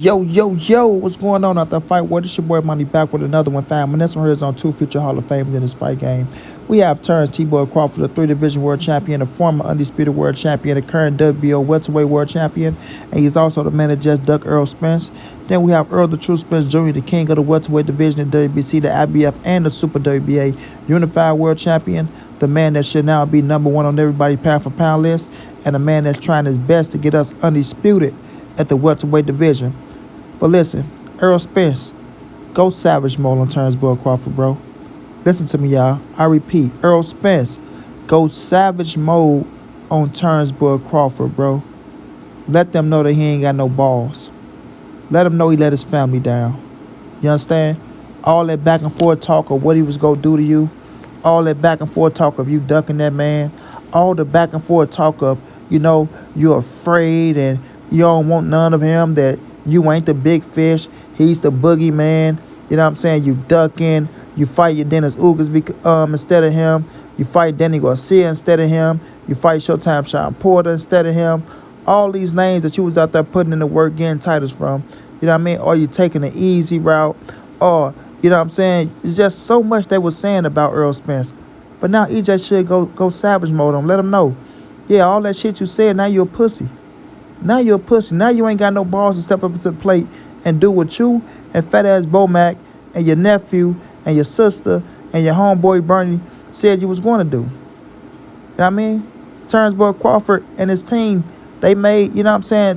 Yo, what's going on out there, fight world? It's your boy Money back with another one, fam. And this one here is on two future Hall of Famers in this fight game. We have Terence T-Boy Crawford, a three-division world champion, a former undisputed world champion, a current WBO welterweight world champion, and he's also the man that just ducked Errol Spence. Then we have Errol the True Spence Jr., the king of the welterweight division in WBC, the IBF, and the Super WBA unified world champion, the man that should now be number one on everybody's pound for pound list, and a man that's trying his best to get us undisputed at the welterweight division. But listen, Errol Spence, go savage mode on Terence Crawford, bro. Listen to me, y'all. I repeat, Errol Spence, go savage mode on Terence Crawford, bro. Let them know that he ain't got no balls. Let him know he let his family down. You understand? All that back and forth talk of what he was going to do to you. All that back and forth talk of you ducking that man. All the back and forth talk of, you're afraid and you don't want none of him, that you ain't the big fish. He's the boogeyman. You know what I'm saying? You ducking. You fight your Dennis Ugas instead of him. You fight Danny Garcia instead of him. You fight Showtime Sean Porter instead of him. All these names that you was out there putting in the work getting titles from. You know what I mean? Or you taking the easy route. Or, you know what I'm saying? It's just so much they was saying about Errol Spence. But now EJ should go savage mode on him. Let him know. Yeah, all that shit you said, now you're a pussy. Now you're a pussy. Now you ain't got no balls to step up to the plate and do what you and fat-ass Bomac and your nephew and your sister and your homeboy Bernie said you was going to do. You know what I mean? Terence Crawford and his team, they made,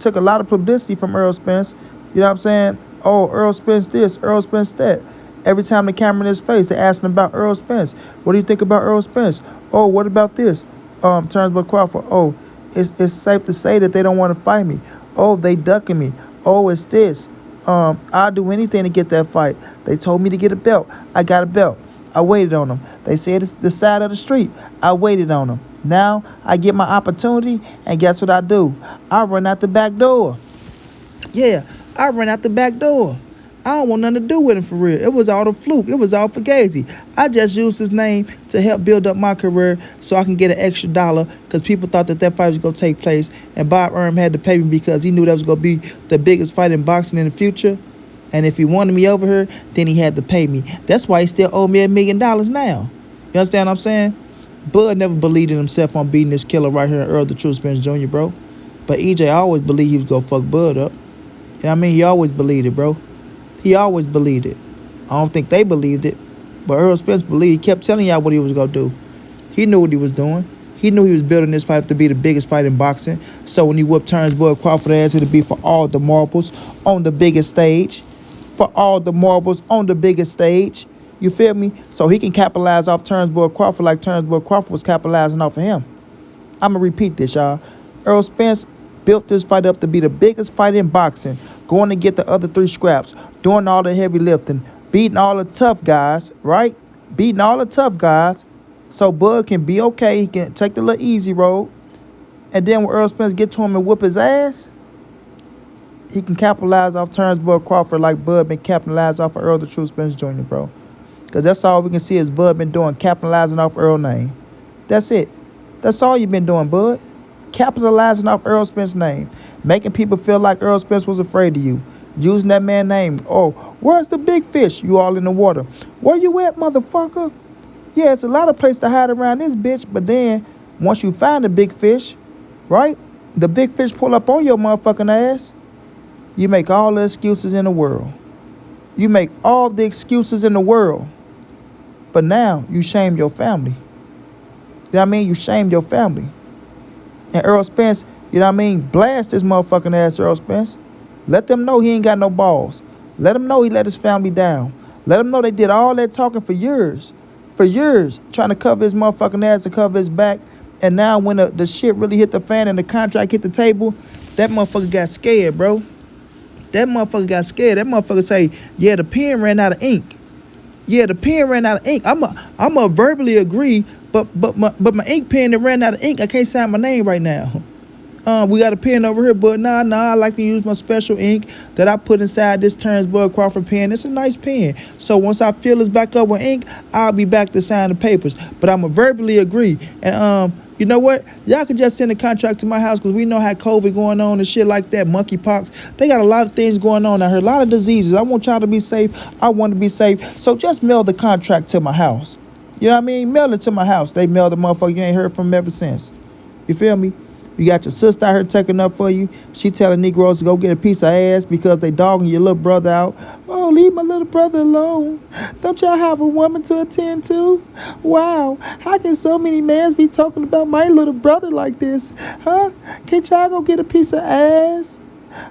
took a lot of publicity from Errol Spence. You know what I'm saying? Oh, Errol Spence this, Errol Spence that. Every time the camera in his face, they asking about Errol Spence. What do you think about Errol Spence? Oh, what about this? Terence Crawford. Oh, it's safe to say that they don't want to fight me. Oh, they ducking me. Oh, it's this. I'll do anything to get that fight. They told me to get a belt. I got a belt. I waited on them. They said it's the side of the street. I waited on them. Now I get my opportunity, and guess what I do? I run out the back door. Yeah, I run out the back door. I don't want nothing to do with him for real. It was all a fluke. It was all fugazi. I just used his name to help build up my career so I can get an extra dollar, because people thought that fight was going to take place. And Bob Erm had to pay me because he knew that was going to be the biggest fight in boxing in the future. And if he wanted me over here, then he had to pay me. That's why he still owed me $1 million now. You understand what I'm saying? Bud never believed in himself on beating this killer right here, Errol the True Spence Jr., bro. But EJ always believed he was going to fuck Bud up. You know what I mean? He always believed it, bro. He always believed it. I don't think they believed it, but Errol Spence believed. He kept telling y'all what he was going to do. He knew what he was doing. He knew he was building this fight to be the biggest fight in boxing. So when he whooped Terence Crawford ass, it'd be for all the marbles on the biggest stage. For all the marbles on the biggest stage. You feel me? So he can capitalize off Terence Crawford like Terence Crawford was capitalizing off of him. I'm going to repeat this, y'all. Errol Spence built this fight up to be the biggest fight in boxing, going to get the other 3 scraps, doing all the heavy lifting, beating all the tough guys, right? Beating all the tough guys, so Bud can be okay. He can take the little easy road. And then when Errol Spence get to him and whoop his ass, he can capitalize off Terence Crawford like Bud been capitalizing off of Errol the True Spence Jr., bro. Because that's all we can see is Bud been doing, capitalizing off Errol's name. That's it. That's all you've been doing, Bud. Capitalizing off Errol Spence's name. Making people feel like Errol Spence was afraid of you. Using that man's name. Oh, where's the big fish? You all in the water. Where you at, motherfucker? Yeah, it's a lot of places to hide around this bitch. But then, once you find the big fish, right? The big fish pull up on your motherfucking ass. You make all the excuses in the world. You make all the excuses in the world. But now, you shame your family. You know what I mean? You shame your family. And Errol Spence, you know what I mean? Blast this motherfucking ass, Errol Spence. Let them know he ain't got no balls. Let him know he let his family down. Let him know they did all that talking for years. For years, trying to cover his motherfucking ass and cover his back. And now when the shit really hit the fan and the contract hit the table, that motherfucker got scared, bro. That motherfucker got scared. That motherfucker say, yeah, the pen ran out of ink. Yeah, the pen ran out of ink. I'ma verbally agree, but my ink pen that ran out of ink, I can't sign my name right now. We got a pen over here, but nah, I like to use my special ink that I put inside this Terence Crawford pen. It's a nice pen. So once I fill this back up with ink, I'll be back to sign the papers. But I'ma verbally agree. And You know what? Y'all could just send a contract to my house because we know how COVID going on and shit like that, monkeypox. They got a lot of things going on out here, a lot of diseases. I want y'all to be safe. I want to be safe. So just mail the contract to my house. You know what I mean? Mail it to my house. They mailed the motherfucker. You ain't heard from them ever since. You feel me? You got your sister out here taking up for you. She telling Negroes to go get a piece of ass because they dogging your little brother out. Oh, leave my little brother alone. Don't y'all have a woman to attend to? Wow, how can so many mans be talking about my little brother like this? Huh? Can't y'all go get a piece of ass?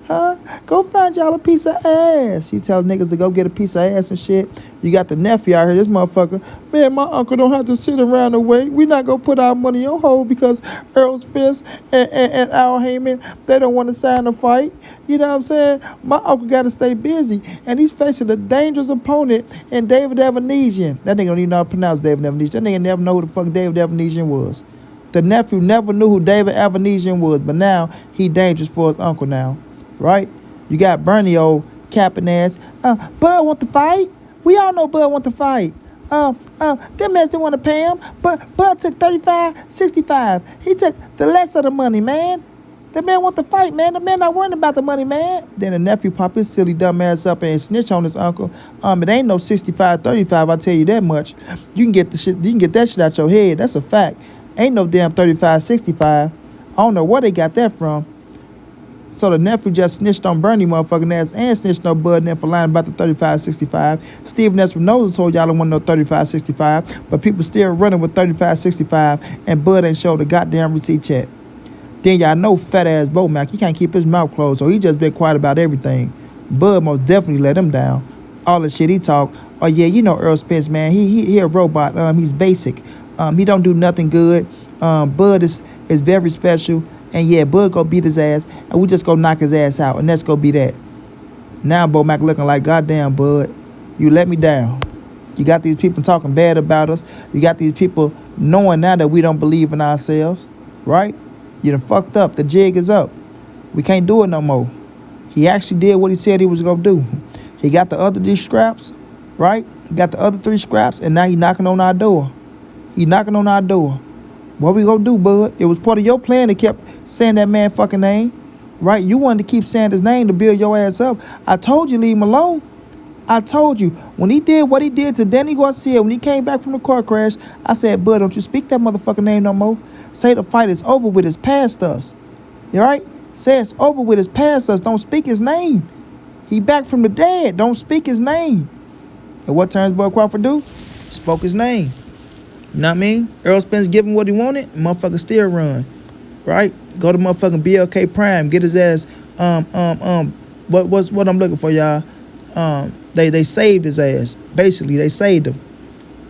Huh? Go find y'all a piece of ass. She tell niggas to go get a piece of ass and shit. You got the nephew out here, this motherfucker. Man, my uncle don't have to sit around and wait. We not gonna put our money on hold because Errol Spence and Al Heyman, they don't want to sign a fight. You know what I'm saying? My uncle got to stay busy. And he's facing a dangerous opponent in David Evanesian. That nigga don't even know how to pronounce David Evanesian. That nigga never know who the fuck David Evanesian was. The nephew never knew who David Evanesian was, but now he dangerous for his uncle now. Right? You got Bernie old capping ass. Bud want to fight? We all know Bud want to fight. Them mans didn't want to pay him. But Bud took 35, 65. He took the less of the money, man. The man want to fight, man. The man not worrying about the money, man. Then the nephew pop his silly dumb ass up and snitch on his uncle. It ain't no 65, 35, I tell you that much. You can get that shit out your head. That's a fact. Ain't no damn 35, 65. I don't know where they got that from. So the nephew just snitched on Bernie motherfucking ass and snitched on Bud and them for lying about the 35-65. Steven Espinosa told y'all don't want no 35-65, but people still running with 35-65 and Bud ain't showed a goddamn receipt check. Then y'all know fat ass Bo Mac, he can't keep his mouth closed, so he just been quiet about everything. Bud most definitely let him down. All the shit he talk, oh yeah, you know Earl Spence, man, he a robot, he's basic. He don't do nothing good. Bud is very special. And yeah, Bud go beat his ass, and we just go knock his ass out, and that's go be that. Now Bo Mac looking like, goddamn, Bud, you let me down. You got these people talking bad about us. You got these people knowing now that we don't believe in ourselves, right? You done fucked up. The jig is up. We can't do it no more. He actually did what he said he was gonna do. He got the other 3 scraps, right? He got the other 3 scraps, and now he knocking on our door. He knocking on our door. What we gonna do, Bud? It was part of your plan that kept saying that man fucking name, right? You wanted to keep saying his name to build your ass up. I told you leave him alone. I told you. When he did what he did to Danny Garcia, when he came back from the car crash, I said, Bud, don't you speak that motherfucking name no more. Say the fight is over with, it's past us. You right? Say it's over with, it's past us. Don't speak his name. He back from the dead. Don't speak his name. And what Terence Boy Crawford do? Spoke his name. You know what I mean? Errol Spence give him what he wanted, motherfucker still run. Right? Go to motherfucking BLK Prime, get his ass, what I'm looking for, y'all? They saved his ass. Basically, they saved him.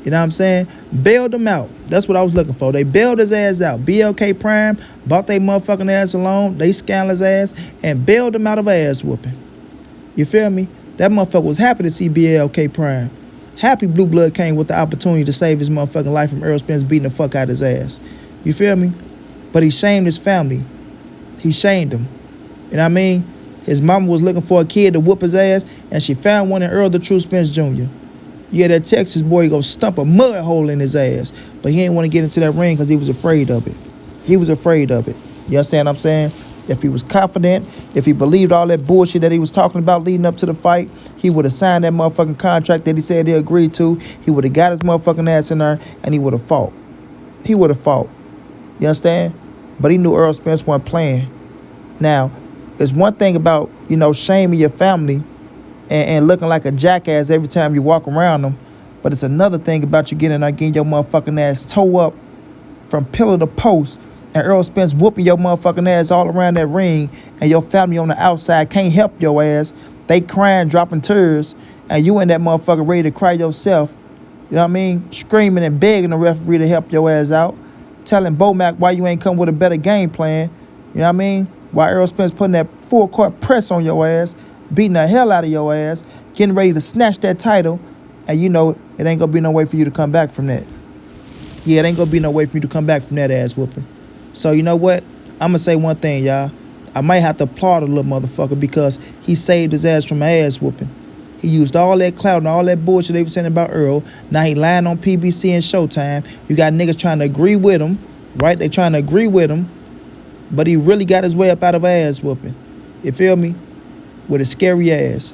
You know what I'm saying? Bailed him out. That's what I was looking for. They bailed his ass out. BLK Prime bought their motherfucking ass alone. They scandaled his ass and bailed him out of ass whooping. You feel me? That motherfucker was happy to see BLK Prime. Happy Blue Blood came with the opportunity to save his motherfucking life from Errol Spence beating the fuck out of his ass. You feel me? But he shamed his family. He shamed them. You know what I mean? His mama was looking for a kid to whoop his ass, and she found one in Earl the True Spence Jr. Yeah, that Texas boy go stump a mud hole in his ass. But he didn't want to get into that ring because he was afraid of it. He was afraid of it. You understand what I'm saying? If he was confident, if he believed all that bullshit that he was talking about leading up to the fight, he would have signed that motherfucking contract that he said he agreed to. He would have got his motherfucking ass in there, and he would have fought. He would have fought. You understand? But he knew Earl Spence wasn't playing. Now, it's one thing about, shaming your family and looking like a jackass every time you walk around them. But it's another thing about you getting your motherfucking ass toe up from pillar to post and Earl Spence whooping your motherfucking ass all around that ring and your family on the outside can't help your ass. They crying, dropping tears, and you in that motherfucker ready to cry yourself. You know what I mean? Screaming and begging the referee to help your ass out. Telling Bo Mac why you ain't come with a better game plan. You know what I mean? Why Errol Spence putting that full court press on your ass, beating the hell out of your ass, getting ready to snatch that title, and it ain't gonna be no way for you to come back from that. Yeah, it ain't gonna be no way for you to come back from that ass whooping. So you know what? I'm gonna say one thing, y'all. I might have to applaud a little motherfucker because he saved his ass from an ass whooping. He used all that clout and all that bullshit they were saying about Earl. Now he lying on PBC and Showtime. You got niggas trying to agree with him, right? They trying to agree with him, but he really got his way up out of ass whooping. You feel me? With a scary ass.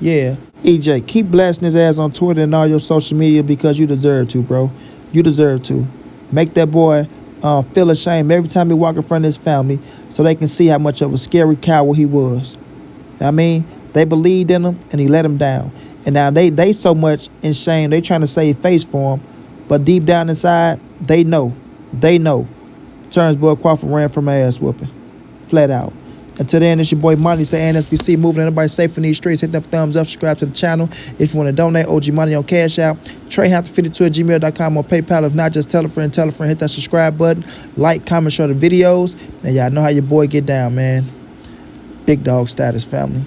Yeah. EJ, keep blasting his ass on Twitter and all your social media because you deserve to, bro. You deserve to. Make that boy feel ashamed every time he walk in front of his family so they can see how much of a scary coward he was. I mean, they believed in him and he let him down. And now they so much in shame, they trying to save face for him. But deep down inside, they know. They know. Terence boy Crawford ran from ass whooping. Flat out. Until then, it's your boy Money. Stay NSBC moving. Everybody safe in these streets. Hit that thumbs up. Subscribe to the channel. If you want to donate, OG Money on Cash App. TreyHampton52@gmail.com or PayPal. If not, just tell a friend. Hit that subscribe button. Like, comment, share the videos. And y'all know how your boy get down, man. Big dog status, family.